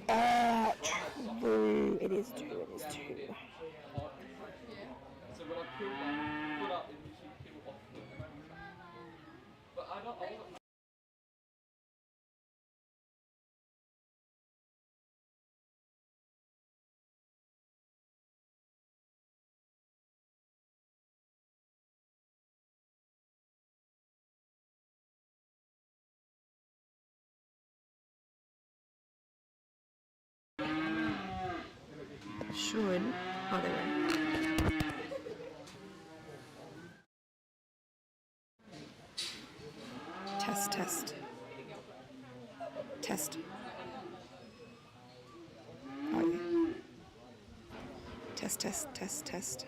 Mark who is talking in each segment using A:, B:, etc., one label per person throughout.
A: True. It is true. It is true.
B: So when I pull out, it usually peel off the But I wasn't
A: Should. Oh, there we go. Test, test. Test. Oh, yeah. Test, test, test, test.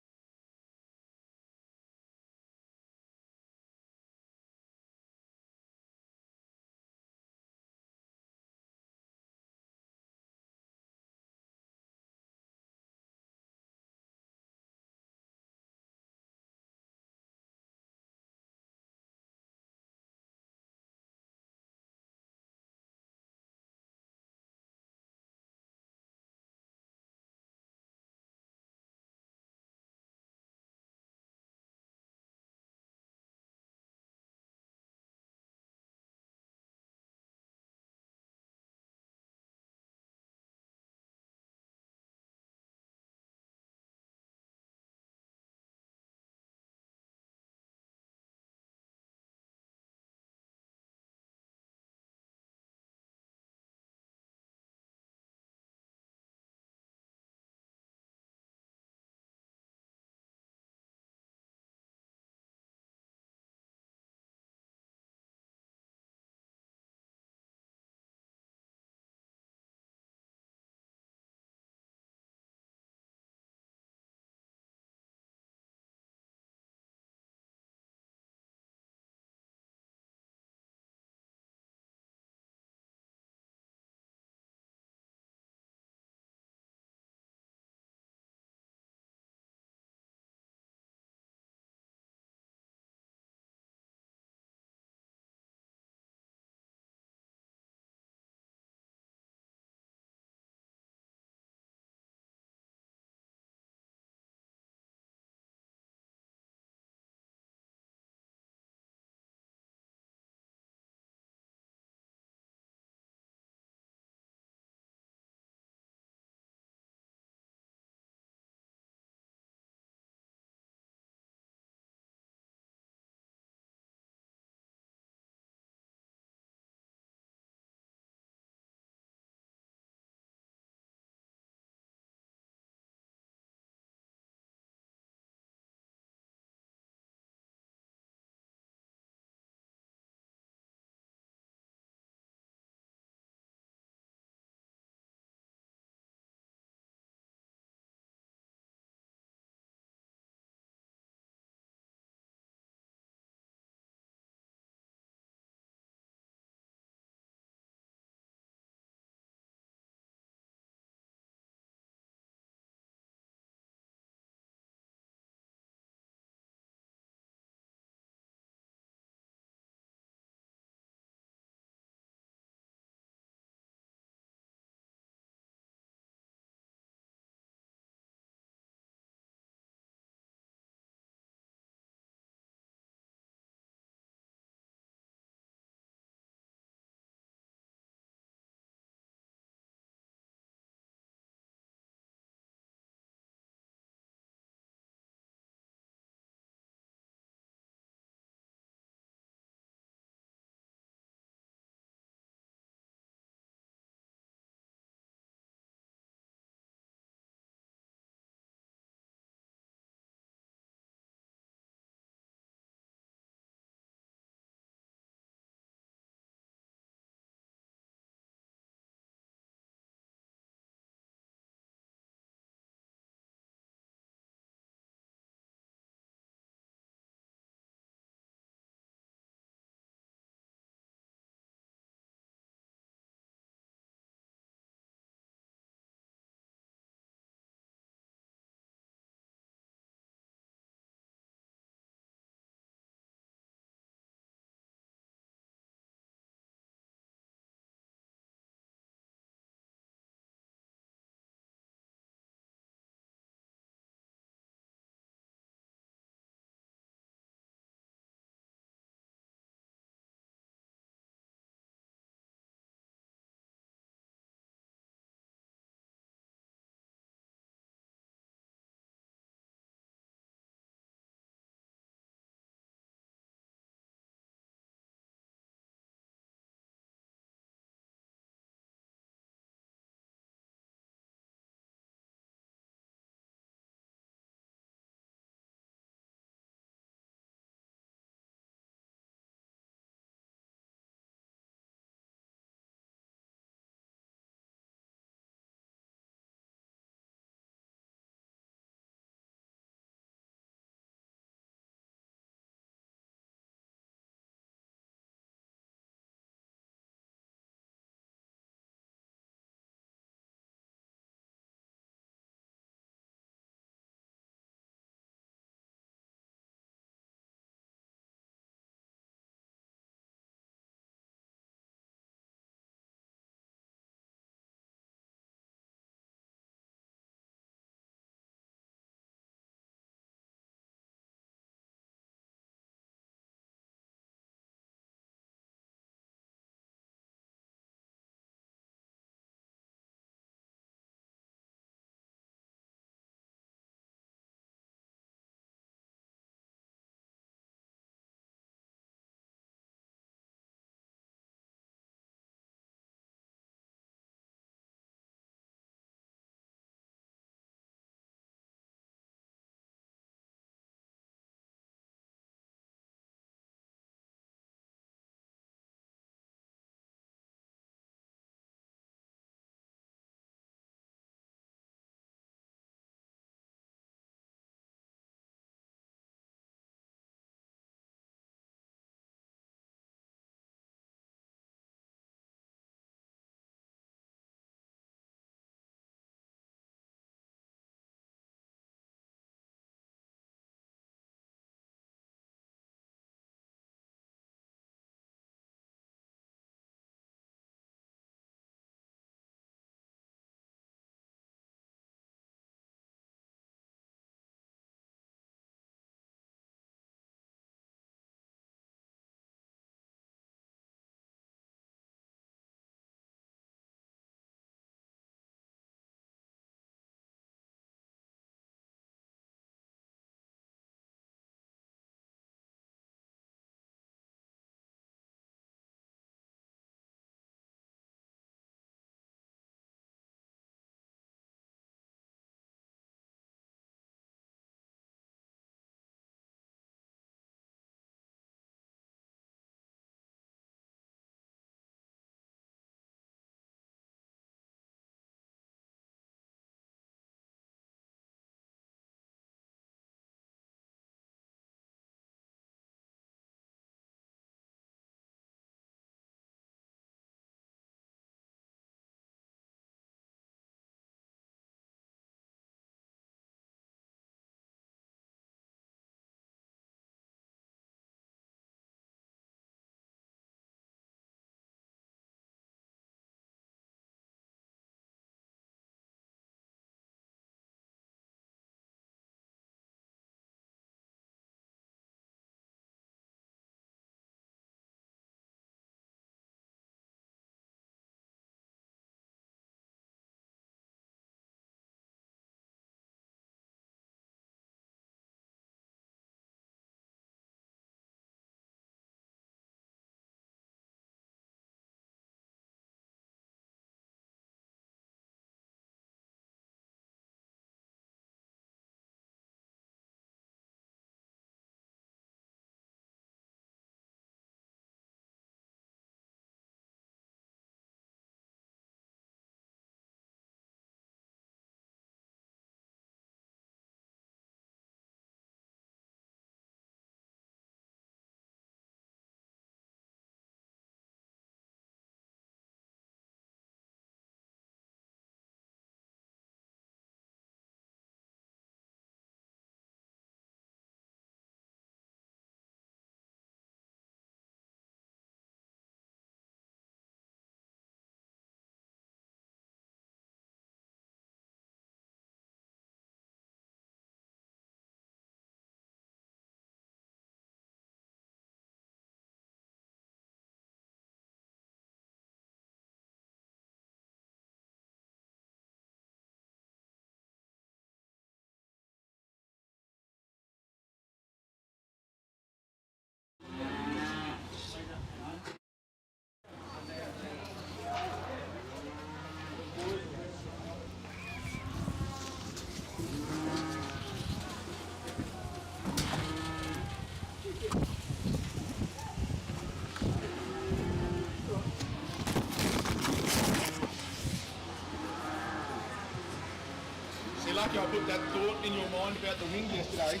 C: lucky I put that thought in your mind about the wing yesterday.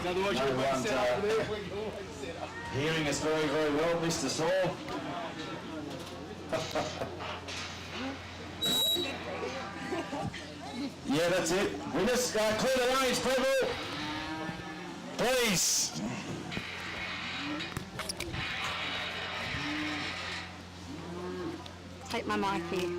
C: Otherwise, you would
D: Everyone's,
C: set up there where you always set up.
D: Hearing us very, very well, Mr. Saul. Yeah, that's it. Winners, clear the lanes, people. Please.
A: Take my mic here.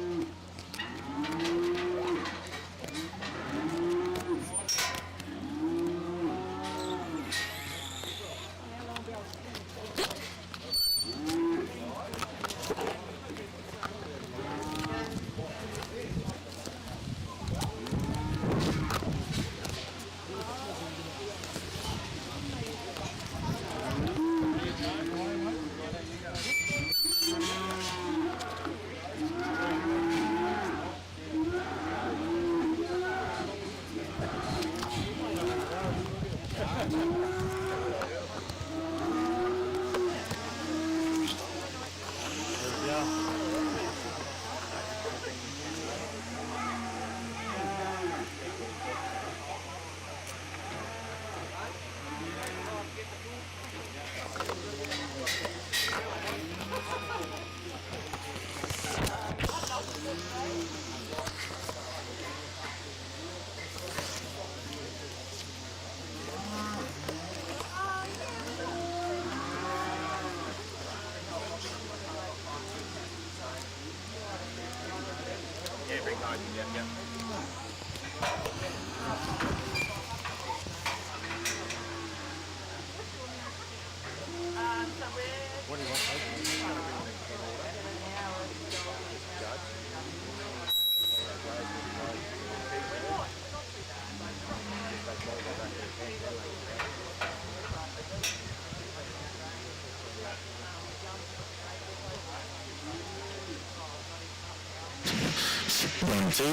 D: One, two.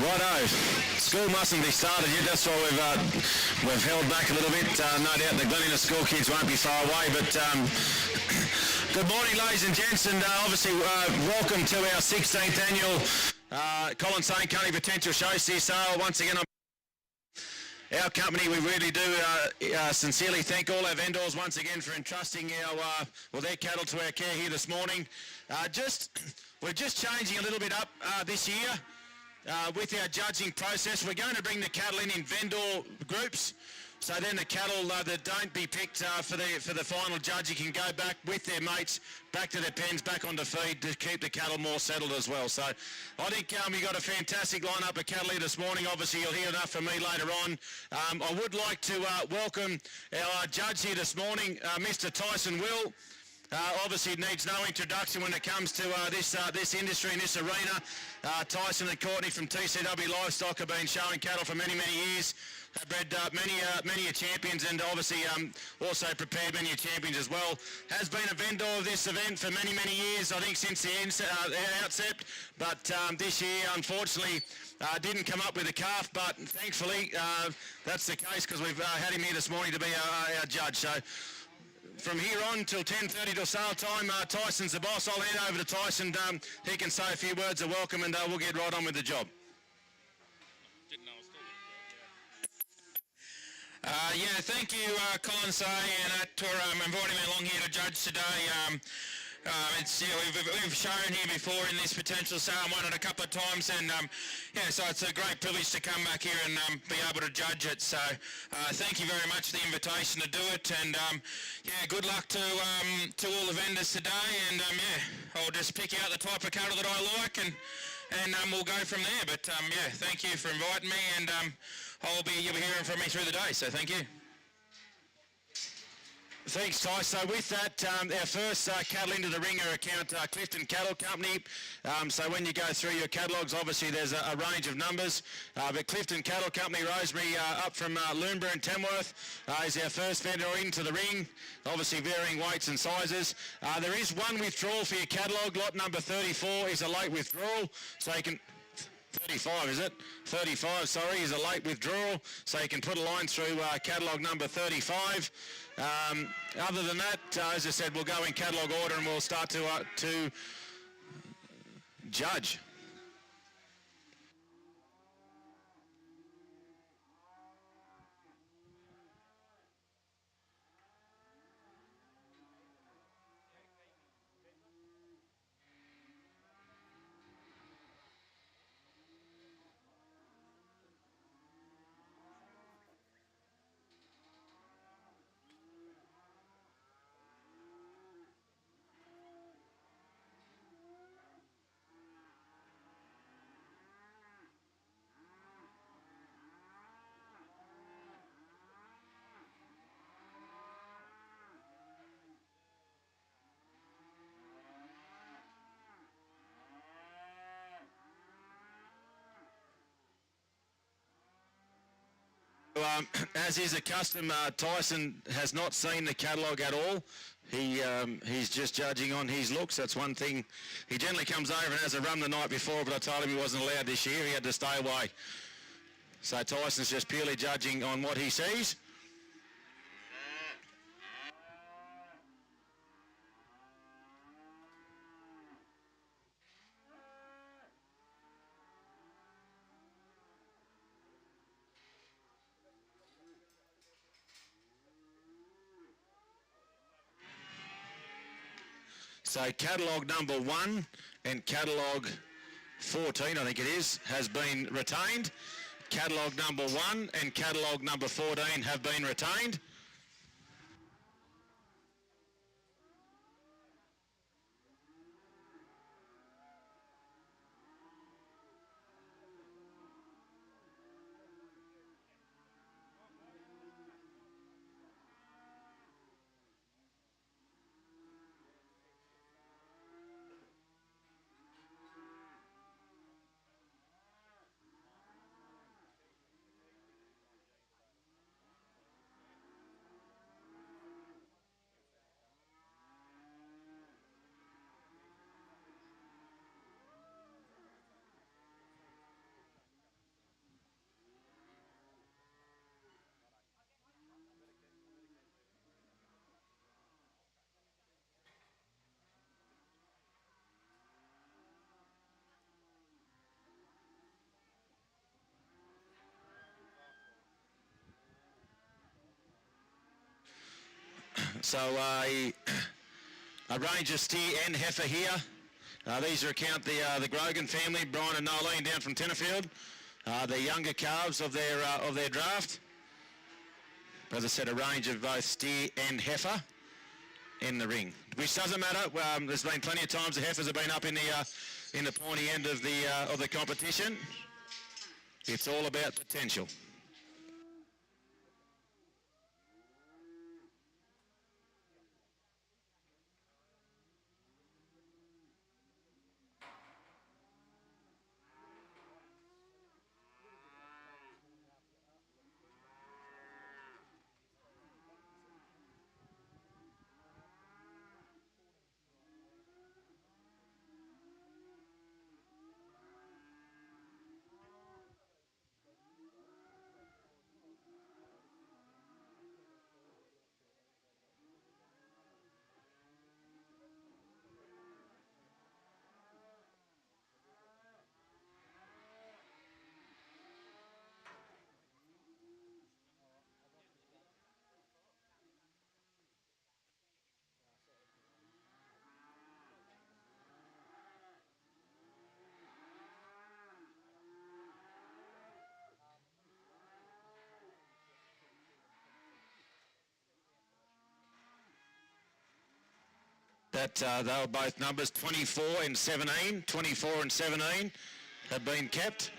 D: Righto. School mustn't be started yet. That's why we've held back a little bit. No doubt the Glenina school kids won't be far away. But good morning, ladies and gents, and obviously welcome to our 16th annual Colin St. Cunny Potential Show sale. Once again, our company, we really do sincerely thank all our vendors once again for entrusting their cattle to our care here this morning. We're just changing a little bit up this year with our judging process. We're going to bring the cattle in vendor groups. So then the cattle that don't be picked for the final judging can go back with their mates, back to their pens, back onto feed to keep the cattle more settled as well. So I think we got a fantastic lineup of cattle here this morning. Obviously you'll hear enough from me later on. I would like to welcome our judge here this morning, Mr. Tyson Will. Obviously needs no introduction when it comes to this industry and this arena. Tyson and Courtney from TCW Livestock have been showing cattle for many, many years. Have bred many champions and obviously also prepared many champions as well. Has been a vendor of this event for many, many years, I think since the outset. But this year, unfortunately, didn't come up with a calf, but thankfully that's the case because we've had him here this morning to be our judge. So from here on till 10:30 till sale time, Tyson's the boss. I'll hand over to Tyson. He can say a few words of welcome and we'll get right on with the job.
E: Thank you, Colin Say and for inviting me along here to judge today. We've shown here before in this potential sale. I won it a couple of times, and so it's a great privilege to come back here and be able to judge it. So thank you very much for the invitation to do it, and good luck to all the vendors today. And I'll just pick out the type of cattle that I like, and we'll go from there. But thank you for inviting me, and you'll be hearing from me through the day. So thank you.
D: Thanks, Ty. So with that, our first cattle into the ring are account Clifton Cattle Company. So when you go through your catalogues, obviously there's a range of numbers. But Clifton Cattle Company, Rosemary, up from Loonborough and Tamworth, is our first vendor into the ring. Obviously varying weights and sizes. There is one withdrawal for your catalogue. Lot number 34 is a late withdrawal. So you can... 35, is it? 35, sorry, is a late withdrawal. So you can put a line through catalogue number 35. Other than that, as I said, we'll go in catalogue order and we'll start to judge. As is a custom, Tyson has not seen the catalogue at all. He's just judging on his looks. That's one thing. He generally comes over and has a run the night before, but I told him he wasn't allowed this year. He had to stay away. So Tyson's just purely judging on what he sees. So catalogue number 1 and catalogue 14, I think it is, has been retained. Catalogue number 1 and catalogue number 14 have been retained. So a range of steer and heifer here. These are account the Grogan family, Brian and Nolene down from Tenterfield. The younger calves of their draft. As I said, a range of both steer and heifer in the ring, which doesn't matter. There's been plenty of times the heifers have been up in the pointy end of the competition. It's all about potential. That they were both numbers 24 and 17. 24 and 17 have been kept.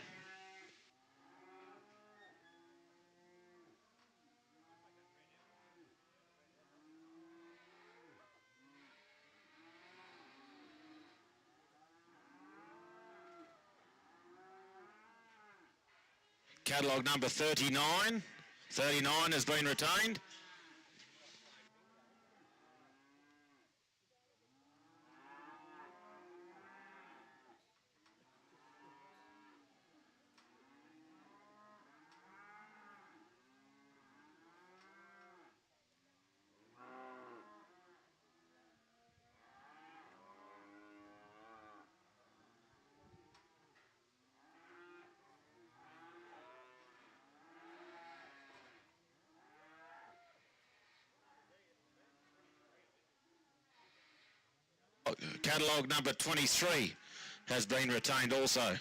D: Catalogue number 39. 39 has been retained. Catalogue number 23 has been retained also.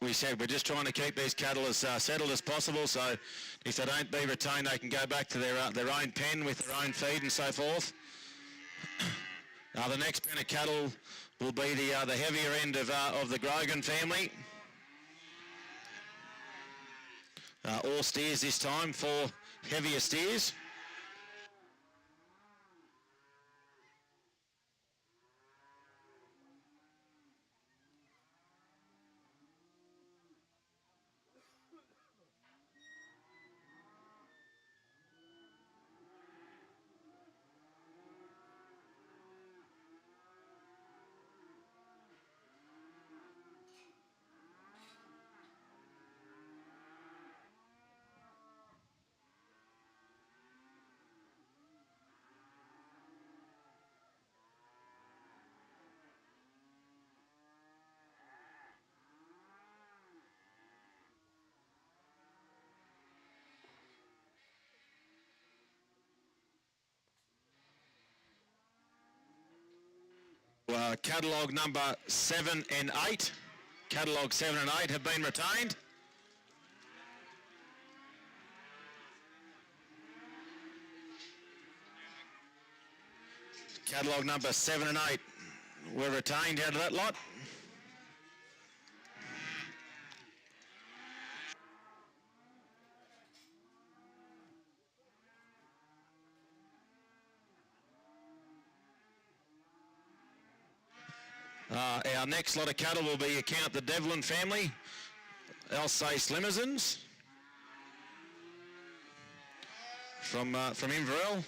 D: We said we're just trying to keep these cattle as settled as possible, so if they don't be retained, they can go back to their own pen with their own feed and so forth. The next pen of cattle will be the heavier end of the Grogan family. All steers this time, 4 heavier steers. Catalogue number 7 and 8. Catalogue 7 and 8 have been retained. Catalogue number 7 and 8 were retained out of that lot. Our next lot of cattle will be count the Devlin family, Alsace Limousines from Inverell.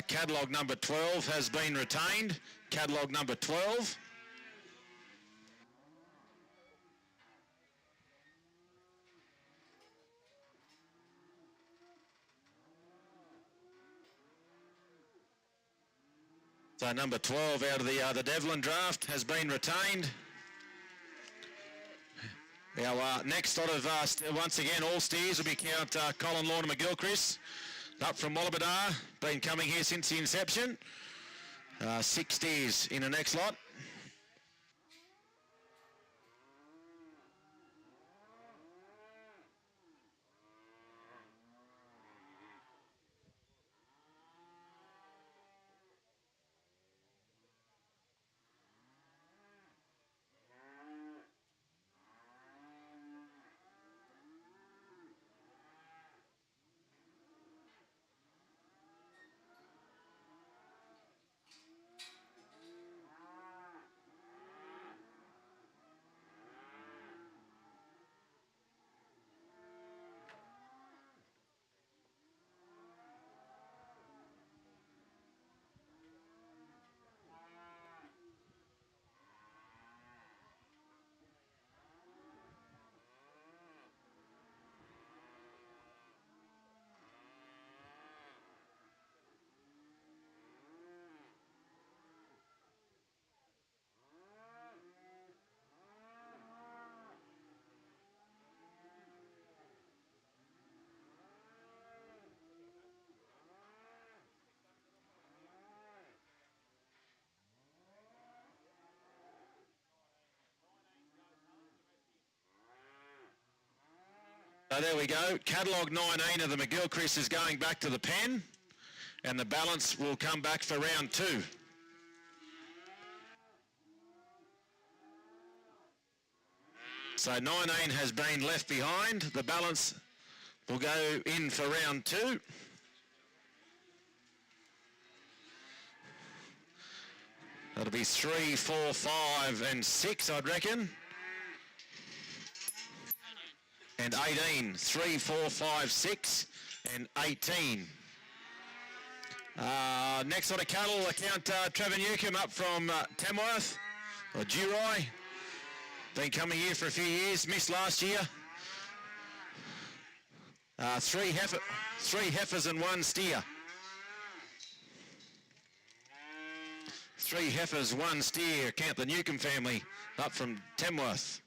D: Catalogue number 12 has been retained. Catalogue number 12. So number 12 out of the Devlin draft has been retained. Our next lot of, once again, all steers will be count Colin Lorna McGilchrist, up from Mollabadar, been coming here since the inception. 6 steers in the next lot. So there we go. Catalogue 19 of the McGilchrist is going back to the pen, and the balance will come back for round 2. So 19 has been left behind. The balance will go in for round 2. That'll be 3, 4, 5 and 6, I'd reckon. And 18. 3, 4, 5, 6 and 18. Next on a cattle, account Trevor Newcomb up from Tamworth, or Durai. Been coming here for a few years, missed last year. 3 heifers and 1 steer. 3 heifers, 1 steer, count the Newcomb family up from Tamworth.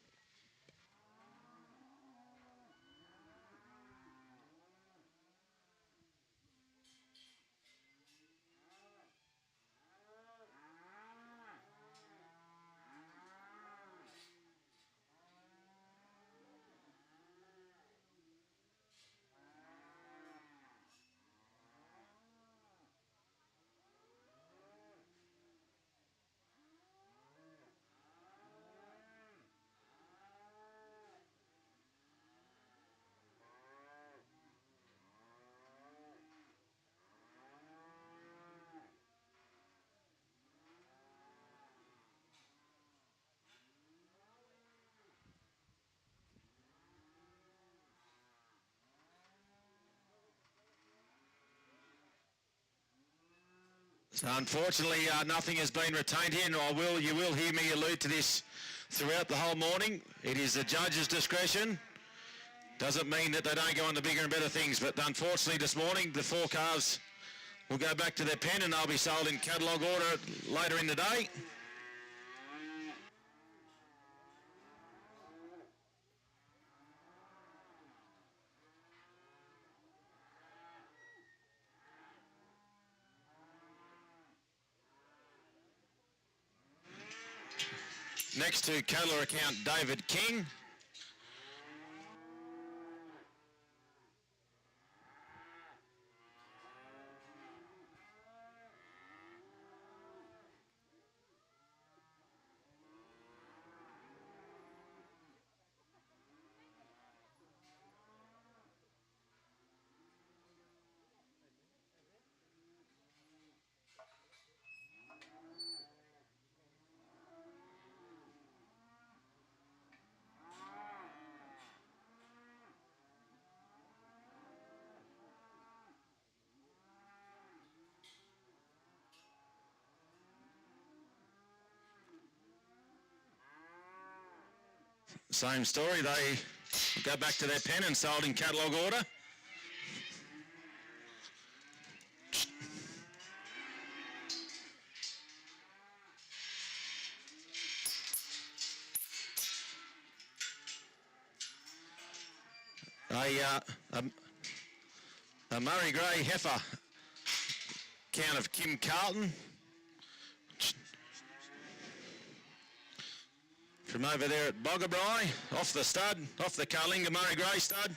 D: So unfortunately, nothing has been retained here, and you will hear me allude to this throughout the whole morning. It is the judge's discretion. Doesn't mean that they don't go on to bigger and better things, but unfortunately this morning the 4 calves will go back to their pen and they'll be sold in catalogue order later in the day. Next to cattle account David King. Same story, they go back to their pen and sold in catalogue order. A Murray Grey heifer, count of Kim Carlton. From over there at Boggabri, off the stud, off the Carlinga Murray Grey stud.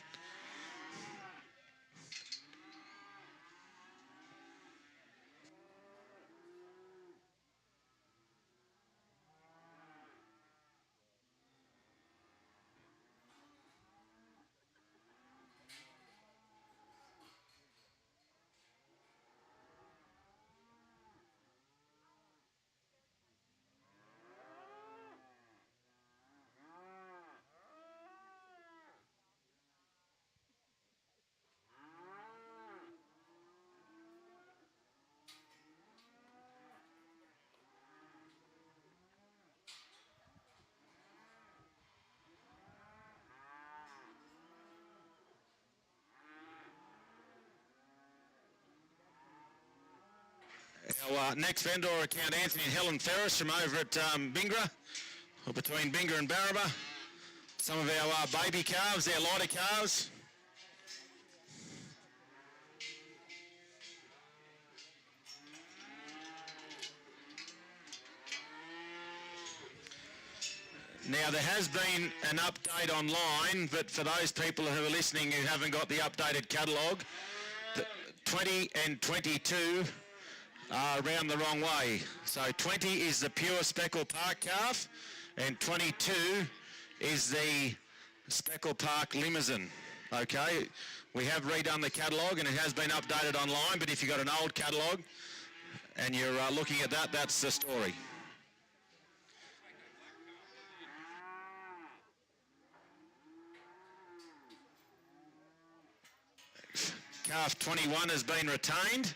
D: Our next vendor account Anthony and Helen Ferris from over at Bingra, or between Bingra and Barraba. Some of our baby calves, our lighter calves. Now, there has been an update online, but for those people who are listening who haven't got the updated catalogue, 20 and 22 are around the wrong way. So 20 is the pure Speckle Park calf, and 22 is the Speckle Park Limousine. Okay, we have redone the catalogue and it has been updated online, but if you've got an old catalogue and you're looking at that, that's the story. Calf 21 has been retained.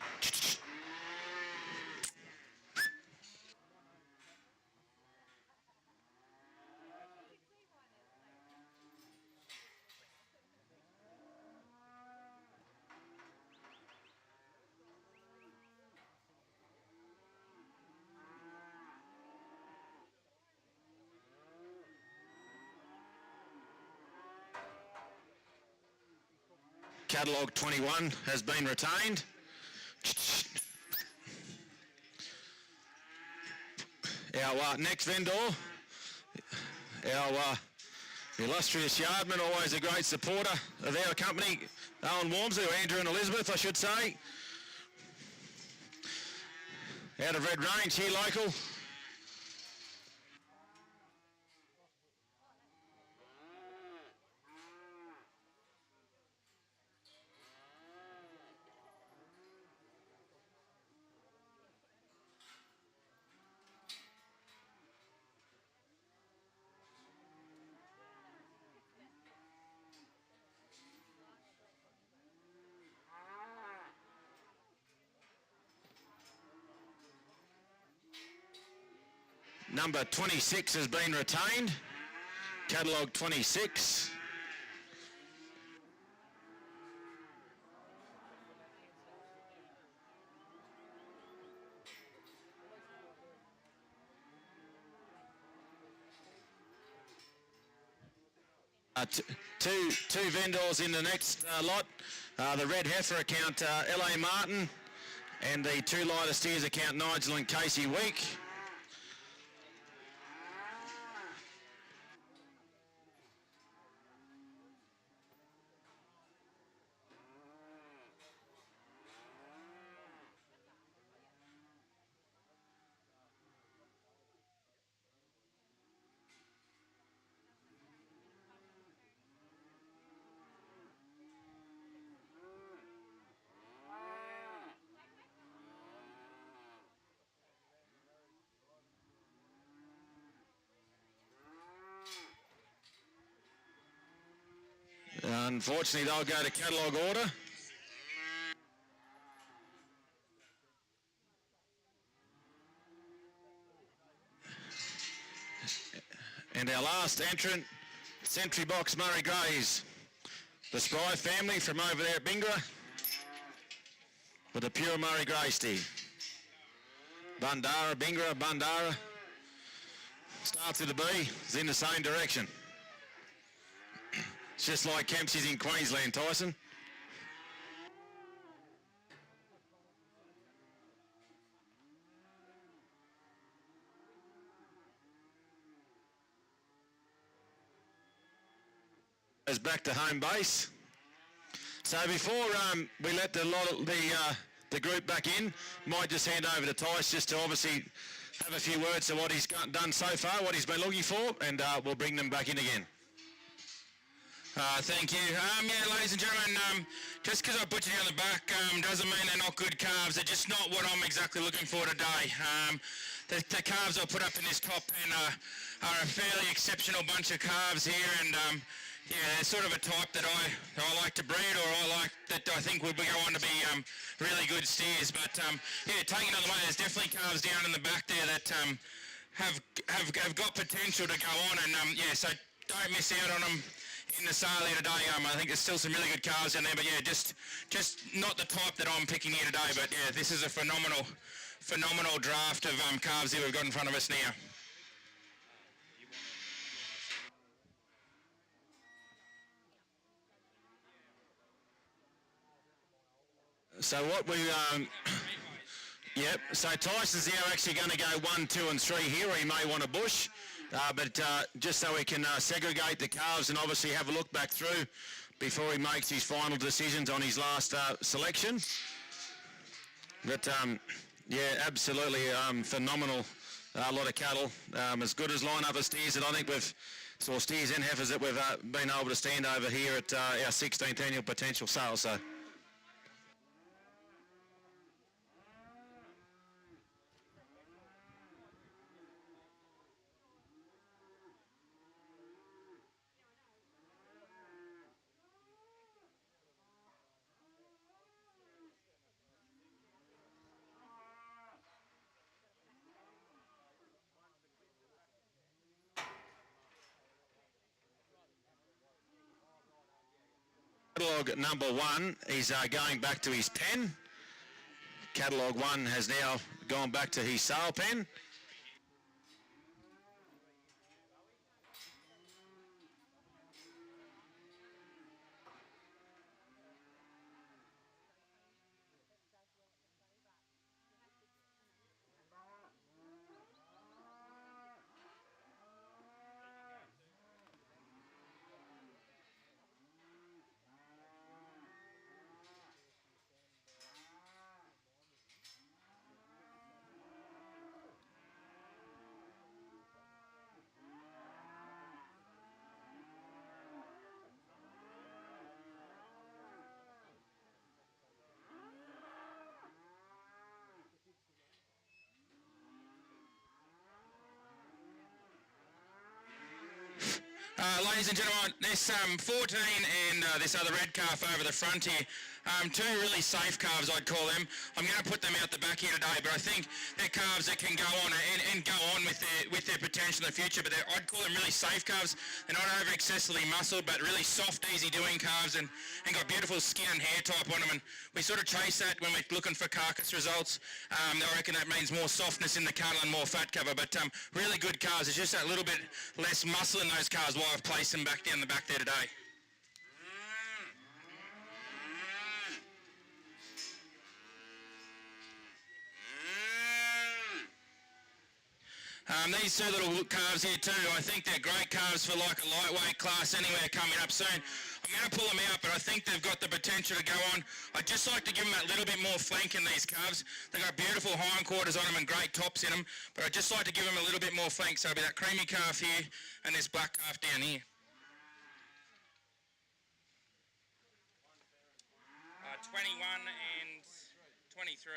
D: Catalogue 21 has been retained. Our next vendor, our illustrious yardman, always a great supporter of our company, Owen Walmsley, or Andrew and Elizabeth, I should say. Out of Red Range, here local. Number 26 has been retained. Catalogue 26. Two vendors in the next lot. The Red Heifer account L.A. Martin and the two lighter steers account Nigel and Casey Week. Unfortunately, they'll go to catalogue order. And our last entrant, Sentry Box Murray Greys. The Spry family from over there at Bingra with a pure Murray Grey steer. Bundara, Bingra, Bundara. Starts with a B, is in the same direction. It's just like Kempsey's in Queensland, Tyson. Goes back to home base. So before we let the group back in, might just hand over to Tyson just to obviously have a few words of what he's done so far, what he's been looking for, and we'll bring them back in again.
E: Thank you. Yeah, ladies and gentlemen, just because I put you on the back doesn't mean they're not good calves. They're just not what I'm exactly looking for today. The calves I put up in this top pen are a fairly exceptional bunch of calves here, and yeah, they're sort of a type that I like to breed, or I think would go on to be really good steers. But yeah, taking another one, there's definitely calves down in the back there that have got potential to go on, and yeah, so don't miss out on them in the sale here today. I think there's still some really good calves in there, but yeah, just not the type that I'm picking here today. But yeah, this is a phenomenal draft of calves that we've got in front of us now.
D: So what we, yep, so Tyson's now actually going to go 1, 2 and 3 here, or he may want a bush. but just so we can segregate the calves and obviously have a look back through before he makes his final decisions on his last selection. But yeah, absolutely phenomenal. A lot of cattle, as good as line-up as steers that I think we've saw steers and heifers that we've been able to stand over here at our 16th annual potential sale. So. Catalogue number 1 is going back to his pen. Catalogue 1 has now gone back to his sale pen. Ladies and gentlemen, this 14 and this other red calf over the front here, two really safe calves I'd call them. I'm going to put them out the back here today, but I think they're calves that can go on and go on with their potential in the future, but I'd call them really safe calves. They're not over excessively muscled, but really soft, easy doing calves and got beautiful skin and hair type on them, and we sort of chase that when we're looking for carcass results. I reckon that means more softness in the cattle and more fat cover, but really good calves. It's just that little bit less muscle in those calves while I've placed them back down the back there today. These two little calves here too, I think they're great calves for like a lightweight class anywhere coming up soon. I'm going to pull them out, but I think they've got the potential to go on. I'd just like to give them that little bit more flank in these calves. They've got beautiful hindquarters on them and great tops in them, but I'd just like to give them a little bit more flank. So it'll be that creamy calf here and this black calf down here. 21 and 23.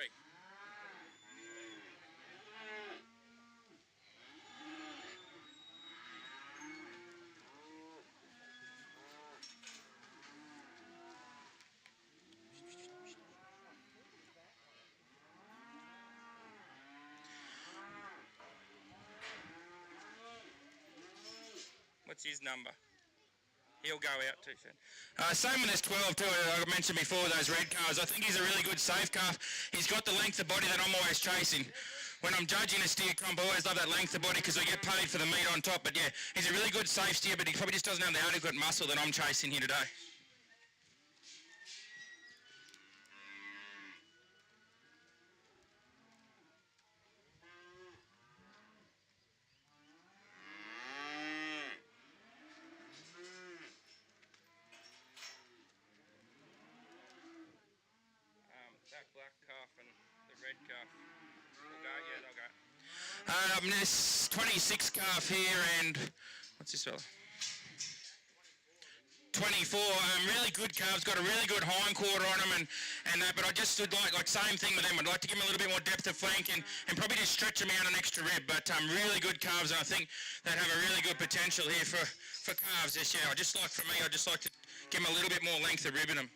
D: What's his number? He'll go out too soon. Same with this 12 too, I mentioned before, those red calves. I think he's a really good safe calf. He's got the length of body that I'm always chasing. When I'm judging a steer comp, I always love that length of body because I get paid for the meat on top. But yeah, he's a really good safe steer, but he probably just doesn't have the adequate muscle that I'm chasing here today. That black calf and the red calf will go, yeah, they'll go. This 26 calf here and, what's this fella? 24, really good calves, got a really good hindquarter on them and that, but I just would like same thing with them. I'd like to give them a little bit more depth of flank and probably just stretch them out an extra rib, but really good calves, and I think they have a really good potential here for calves this year. I'd just like to give them a little bit more length of rib in them.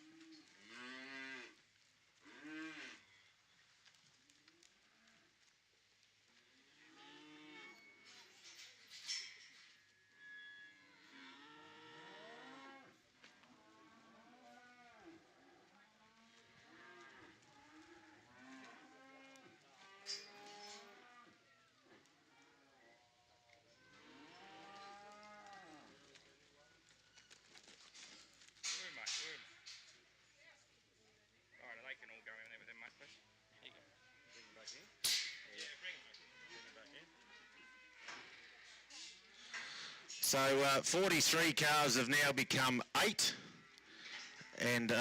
D: So 43 calves have now become 8, and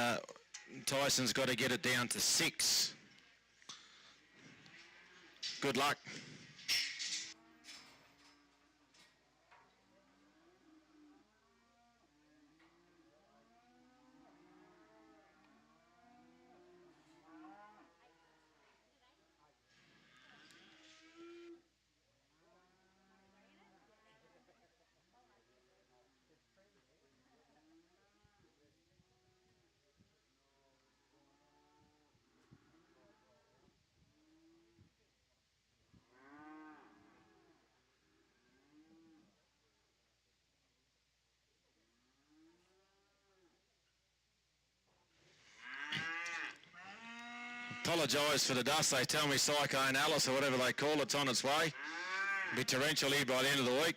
D: Tyson's got to get it down to 6. Good luck. Apologise for the dust. They tell me Cyclone Alice or whatever they call it's on its way. Be torrential here by the end of the week.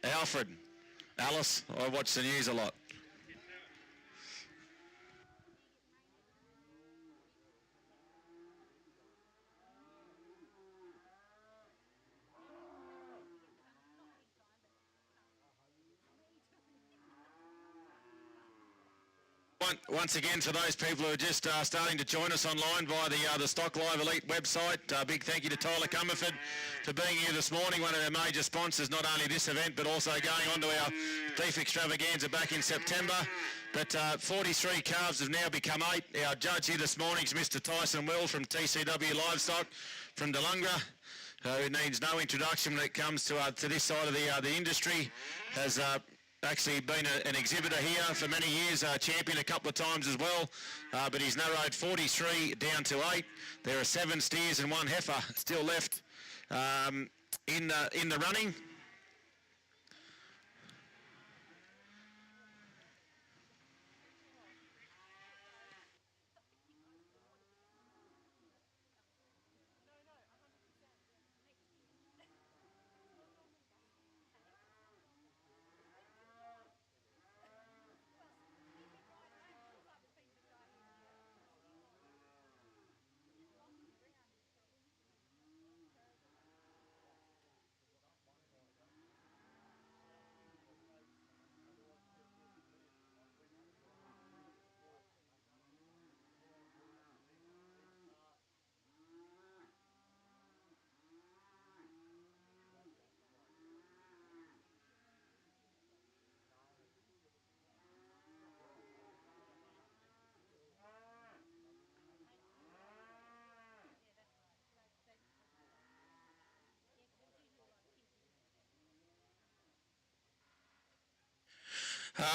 D: Alfred. Alice. I watch the news a lot. Once again, for those people who are just starting to join us online via the Stock Live Elite website, big thank you to Tyler Comerford for being here this morning, one of our major sponsors, not only this event, but also going on to our beef extravaganza back in September. But 43 calves have now become 8. Our judge here this morning is Mr. Tyson Will from TCW Livestock from Delungra, who needs no introduction when it comes to this side of the industry, has actually been an exhibitor here for many years, champion a couple of times as well, but he's narrowed 43 down to 8. There are 7 steers and 1 heifer still left in the running.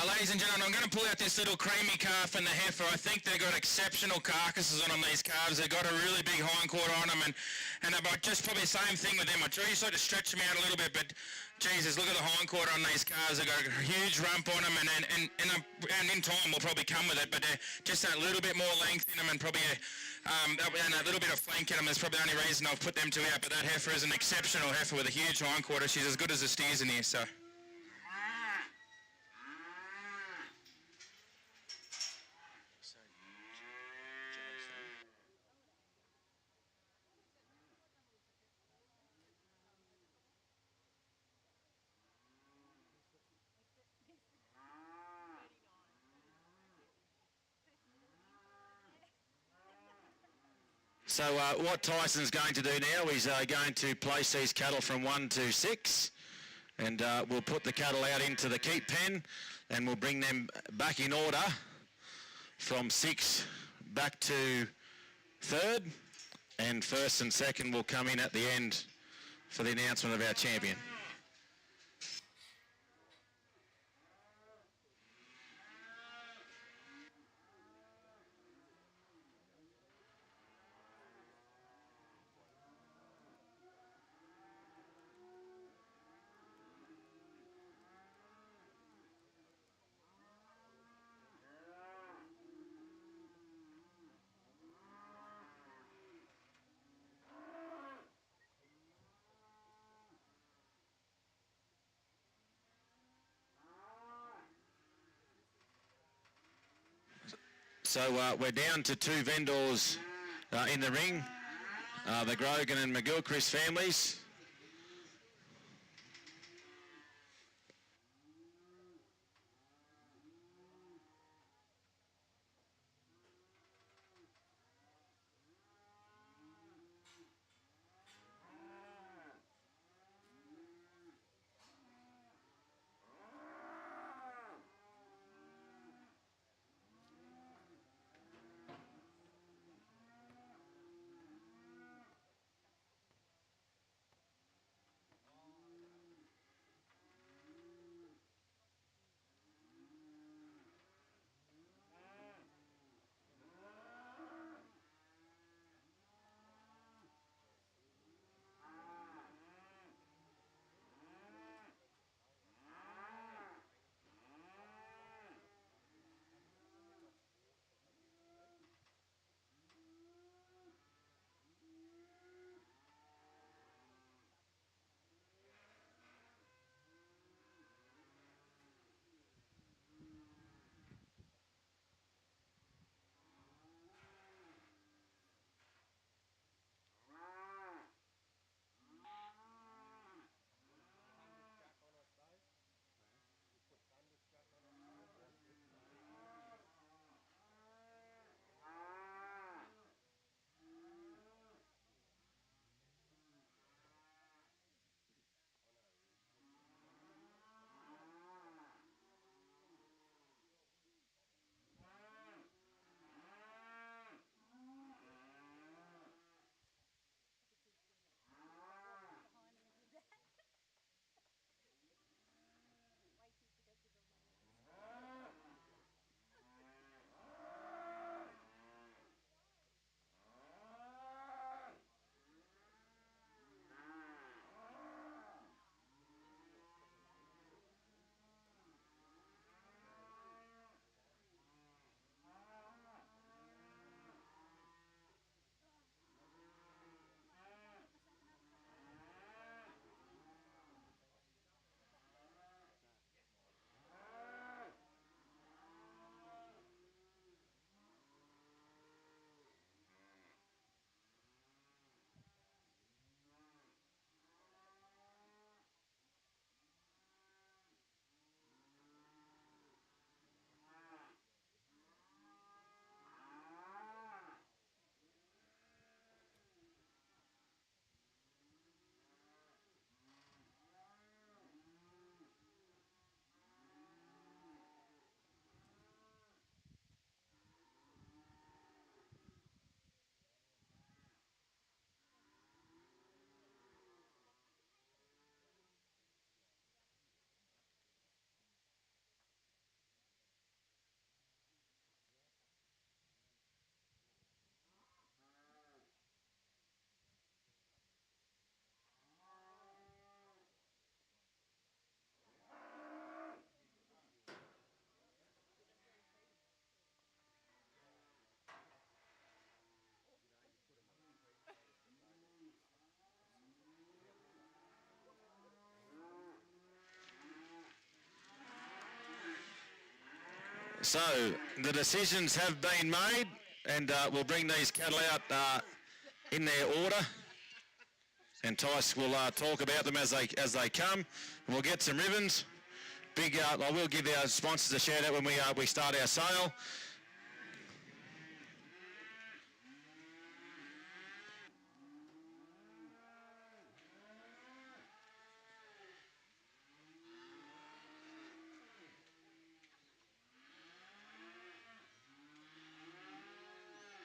E: Ladies and gentlemen, I'm going to pull out this little creamy calf and the heifer. I think they've got exceptional carcasses on these calves. They've got a really big hindquarter on them, and about just probably the same thing with them. I try to stretch them out a little bit, but Jesus, look at the hindquarter on these calves. They've got a huge rump on them, and in time will probably come with it, but just that little bit more length in them and probably and a little bit of flank in them is probably the only reason I've put them two out. But that heifer is an exceptional heifer with a huge hindquarter. She's as good as the steers in here, so.
D: So what Tyson's going to do now is going to place these cattle from 1 to 6, and we'll put the cattle out into the keep pen, and we'll bring them back in order from 6 back to 3rd, and 1st and 2nd will come in at the end for the announcement of our champion. So we're down to 2 vendors in the ring, the Grogan and McGilchrist families. So the decisions have been made, and we'll bring these cattle out in their order. And Tice will talk about them as they come. We'll get some ribbons. I will give our sponsors a shout out when we start our sale.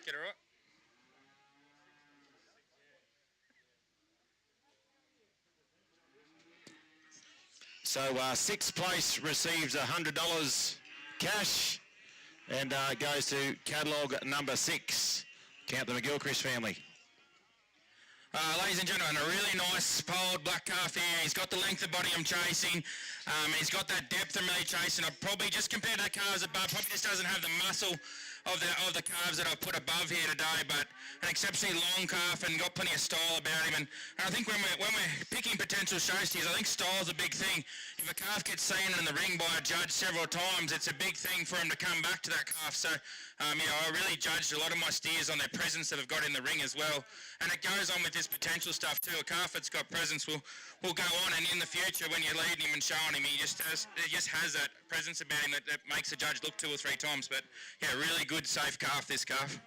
E: Get it right.
D: So sixth place receives $100 cash and goes to catalogue number 6. Count the McGilchrist family.
E: Ladies and gentlemen, a really nice polled black calf here. He's got the length of body I'm chasing. He's got that depth I'm really chasing. I probably, just compared to the calves above, probably just doesn't have the muscle of the calves that I've put above here today, but an exceptionally long calf and got plenty of style about him. And I think when we're picking potential show steers, I think style's a big thing. If a calf gets seen in the ring by a judge several times, it's a big thing for him to come back to that calf. So, I really judged a lot of my steers on their presence that I've got in the ring as well. And it goes on with this potential stuff too. A calf that's got presence will go on, and in the future when you're leading him and showing him, he just has that presence about him that makes the judge look 2 or 3 times. But yeah, really good, safe calf, this calf.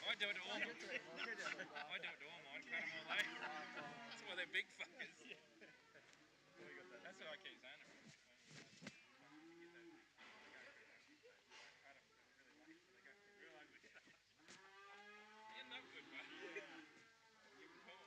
E: I do it to all mine. Cut them all out. That's why they're big fuckers. That's what I keep saying. You end up good, mate. Give them time.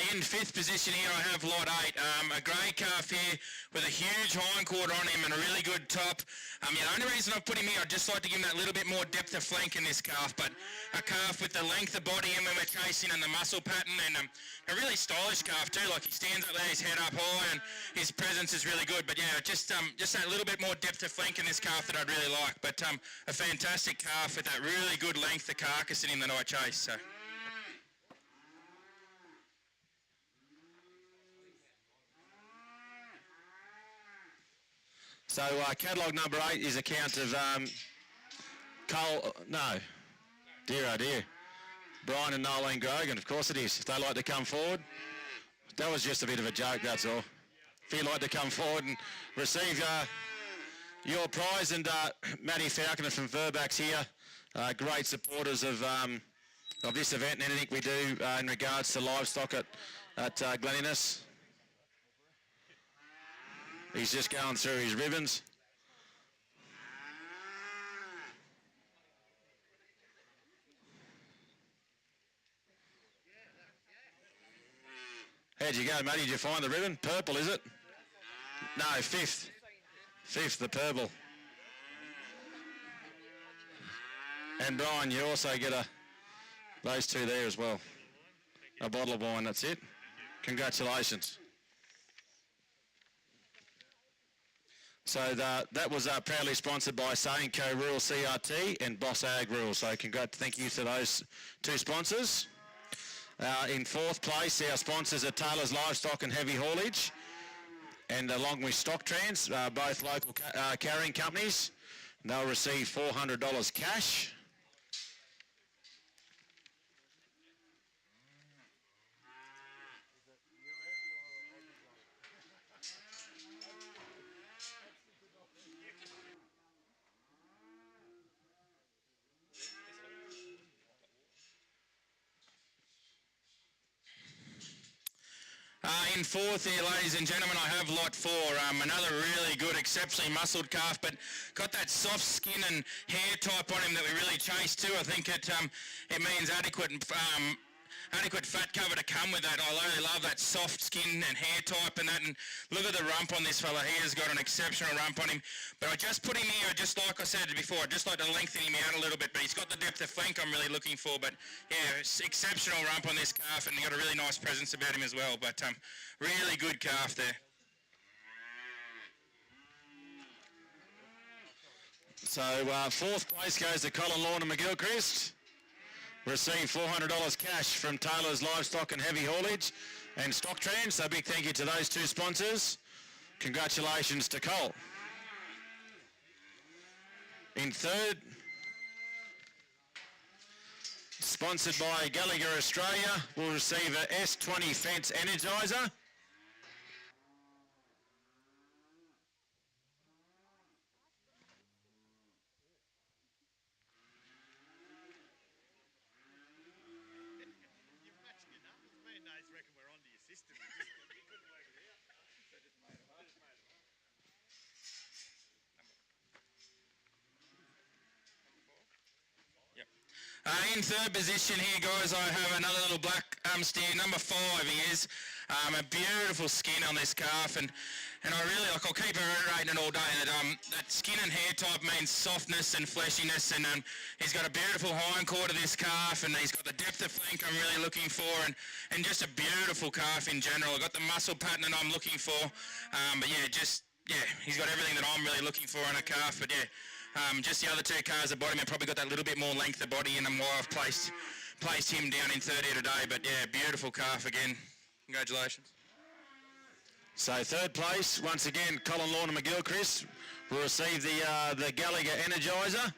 E: In 5th position here I have Lot 8, a grey calf here with a huge hindquarter on him and a really good top. The only reason I've put him here, I'd just like to give him that little bit more depth of flank in this calf, but a calf with the length of body and when we're chasing and the muscle pattern, and a really stylish calf too, like he stands up there, his head up high and his presence is really good. But yeah, just that little bit more depth of flank in this calf that I'd really like, but a fantastic calf with that really good length of carcass in him that I chase. So.
D: So catalogue number 8 is a count of dear oh dear, Brian and Nolene Grogan, of course it is. If they like to come forward, that was just a bit of a joke, that's all. If you'd like to come forward and receive your prize, and Matty Falconer from Verbax here, great supporters of this event and anything we do in regards to livestock at Glen Innes. He's just going through his ribbons. How'd you go, matey? Did you find the ribbon? Purple, is it? No, 5th. 5th, the purple. And Brian, you also get those 2 there as well. A bottle of wine, that's it. Congratulations. So that was proudly sponsored by Sainco Rural CRT and Boss Ag Rural. So thank you to those two sponsors. In fourth place, our sponsors are Taylor's Livestock and Heavy Haulage, and along with StockTrans, both local carrying companies. They'll receive $400 cash.
E: In fourth here, ladies and gentlemen, I have lot 4. Another really good, exceptionally muscled calf, but got that soft skin and hair type on him that we really chase too. I think it means adequate fat cover to come with that. I really love that soft skin and hair type and that. And look at the rump on this fella. He has got an exceptional rump on him. But I just put him here, just like I said before, I'd just like to lengthen him out a little bit. But he's got the depth of flank I'm really looking for. But yeah, it's exceptional rump on this calf, and he got a really nice presence about him as well. But really good calf there.
D: So fourth place goes to Colin Lorne and McGilchrist. Receive $400 cash from Taylor's Livestock and Heavy Haulage and StockTrans. So big thank you to those two sponsors. Congratulations to Cole. In third, sponsored by Gallagher Australia, will receive a S20 Fence Energizer.
E: In third position here, guys, I have another little black steer, number 5 he is. A beautiful skin on this calf, and I really like, I'll keep reiterating it all day, that skin and hair type means softness and fleshiness, and he's got a beautiful hindquarter, this calf, and he's got the depth of flank I'm really looking for, and just a beautiful calf in general. I've got the muscle pattern that I'm looking for, but yeah, he's got everything that I'm really looking for in a calf, but yeah. Just the other 2 cars at bottom, have probably got that little bit more length of body in them, why I've placed him down in third here today. But yeah, beautiful calf again. Congratulations.
D: So third place, once again, Colin Lorne and McGilchrist will receive the Gallagher Energizer.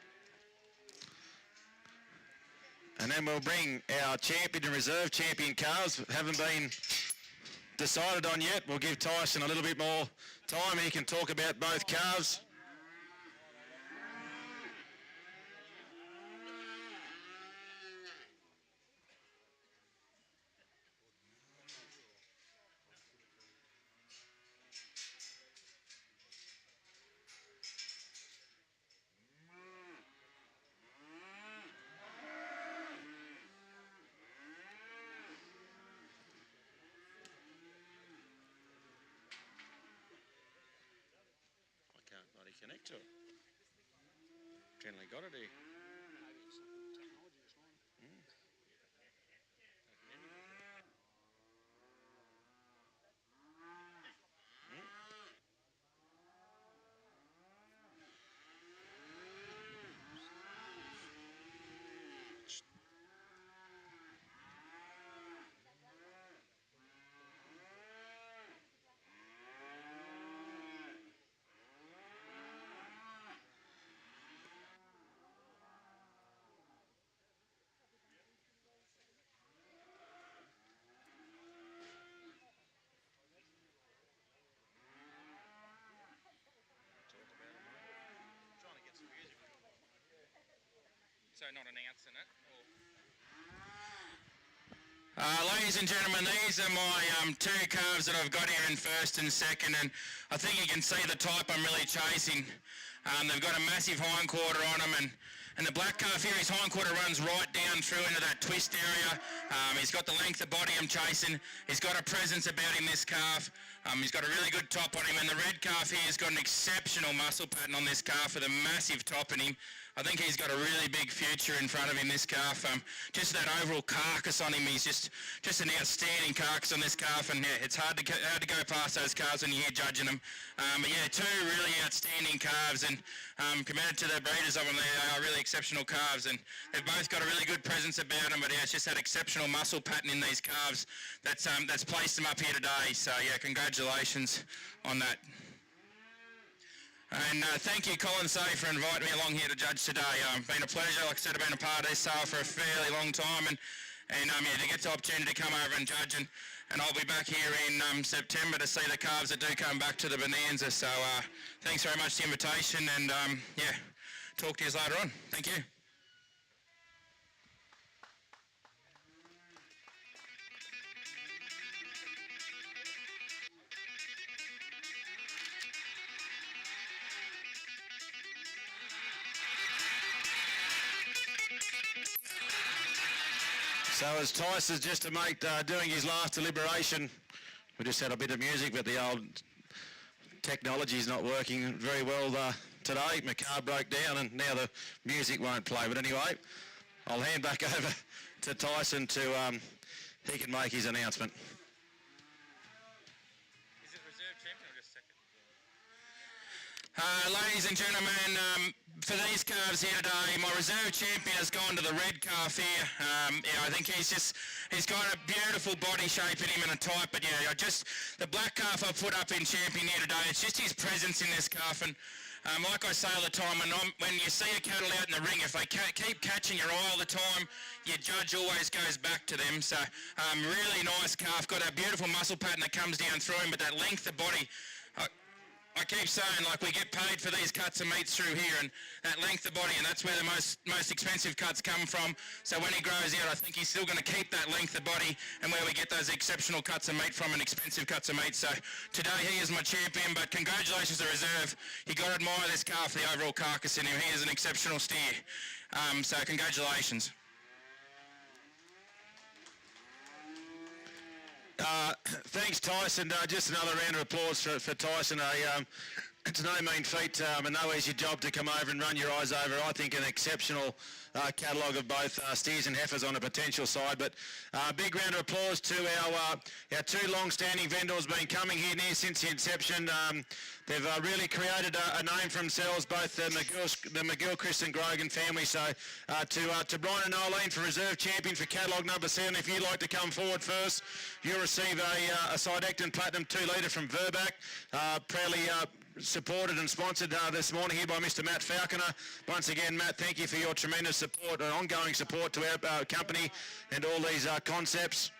D: And then we'll bring our champion and reserve champion cars. Haven't been decided on yet. We'll give Tyson a little bit more time. He can talk about both calves. Connect to it. Generally got it here.
E: So not announcing it? Ladies and gentlemen, these are my 2 calves that I've got here in first and second, and I think you can see the type I'm really chasing. They've got a massive hindquarter on them, and the black calf here, his hindquarter runs right down through into that twist area. He's got the length of body I'm chasing. He's got a presence about him, this calf. He's got a really good top on him, and the red calf here has got an exceptional muscle pattern on this calf with a massive top in him. I think he's got a really big future in front of him, this calf. Just that overall carcass on him, he's just an outstanding carcass on this calf, and yeah, it's hard to go past those calves when you're here judging them. But yeah, two really outstanding calves, and commended to the breeders of them. They are really exceptional calves, and they've both got a really good presence about them, but yeah, it's just that exceptional muscle pattern in these calves that's placed them up here today. So yeah, congratulations on that. And thank you, Colin Say, for inviting me along here to judge today. Been a pleasure. Like I said, I've been a part of this sale for a fairly long time, and yeah, to get the opportunity to come over and judge, and I'll be back here in September to see the calves that do come back to the Bonanza. So thanks very much for the invitation, and yeah, talk to you later on. Thank you.
D: So as Tyson's just to make doing his last deliberation, we just had a bit of music, but the old technology's not working very well today. My car broke down and now the music won't play. But anyway, I'll hand back over to Tyson to he can make his announcement.
E: Is it reserve champion or just second? Ladies and gentlemen, for these calves here today, my reserve champion has gone to the red calf here. Yeah, I think he's got a beautiful body shape in him and a type, but yeah, the black calf I put up in champion here today, it's just his presence in this calf, and like I say all the time, when you see a cattle out in the ring, if they keep catching your eye all the time, your judge always goes back to them. So really nice calf, got a beautiful muscle pattern that comes down through him, but that length of body, I keep saying, like, we get paid for these cuts of meats through here, and that length of body, and that's where the most expensive cuts come from. So when he grows out, I think he's still going to keep that length of body, and where we get those exceptional cuts of meat from and expensive cuts of meat. So today he is my champion, but congratulations to reserve. You got to admire this calf, the overall carcass in him. He is an exceptional steer. So congratulations.
D: Thanks, Tyson. Just another round of applause for Tyson. It's no mean feat and no easy job to come over and run your eyes over, I think, an exceptional catalogue of both steers and heifers on the potential side. But big round of applause to our two long-standing vendors been coming here near since the inception. They've really created a name for themselves, both the McGill-Christ and Grogan family. So to Brian and Nolene for reserve champion for catalogue number 7, if you'd like to come forward first, you'll receive a Sidecton Platinum 2 litre from Verback, proudly supported and sponsored this morning here by Mr. Matt Falconer. Once again, Matt, thank you for your tremendous support and ongoing support to our company and all these concepts.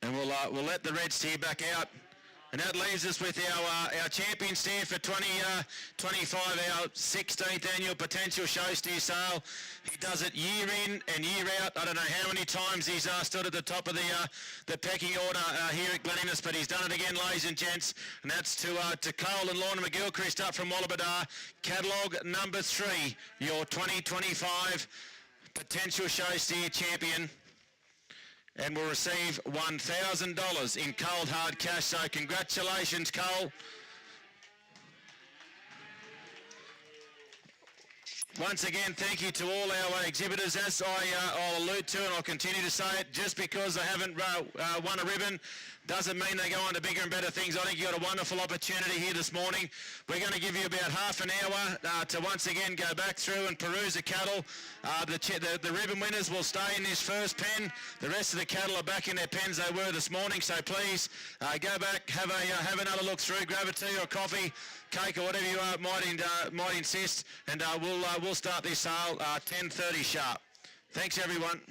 D: And we'll let the red steer back out. And that leaves us with our champion steer for 2025, our 16th annual potential show steer sale. He does it year in and year out. I don't know how many times he's stood at the top of the pecking order here at Glen Innes, but he's done it again, ladies and gents. And that's to Cole and Lorna McGill-Christ up from Wollabadar. Catalogue number 3, your 2025 potential show steer champion, and will receive $1,000 in cold hard cash. So congratulations, Cole. Once again, thank you to all our exhibitors. As I'll allude to, and I'll continue to say it, just because they haven't won a ribbon doesn't mean they go on to bigger and better things. I think you've got a wonderful opportunity here this morning. We're going to give you about half an hour to once again go back through and peruse the cattle. The ribbon winners will stay in this first pen. The rest of the cattle are back in their pens they were this morning. So please go back, have another look through, grab a tea or a coffee, cake or whatever you might insist, and we'll start this sale 10:30 sharp. Thanks, everyone.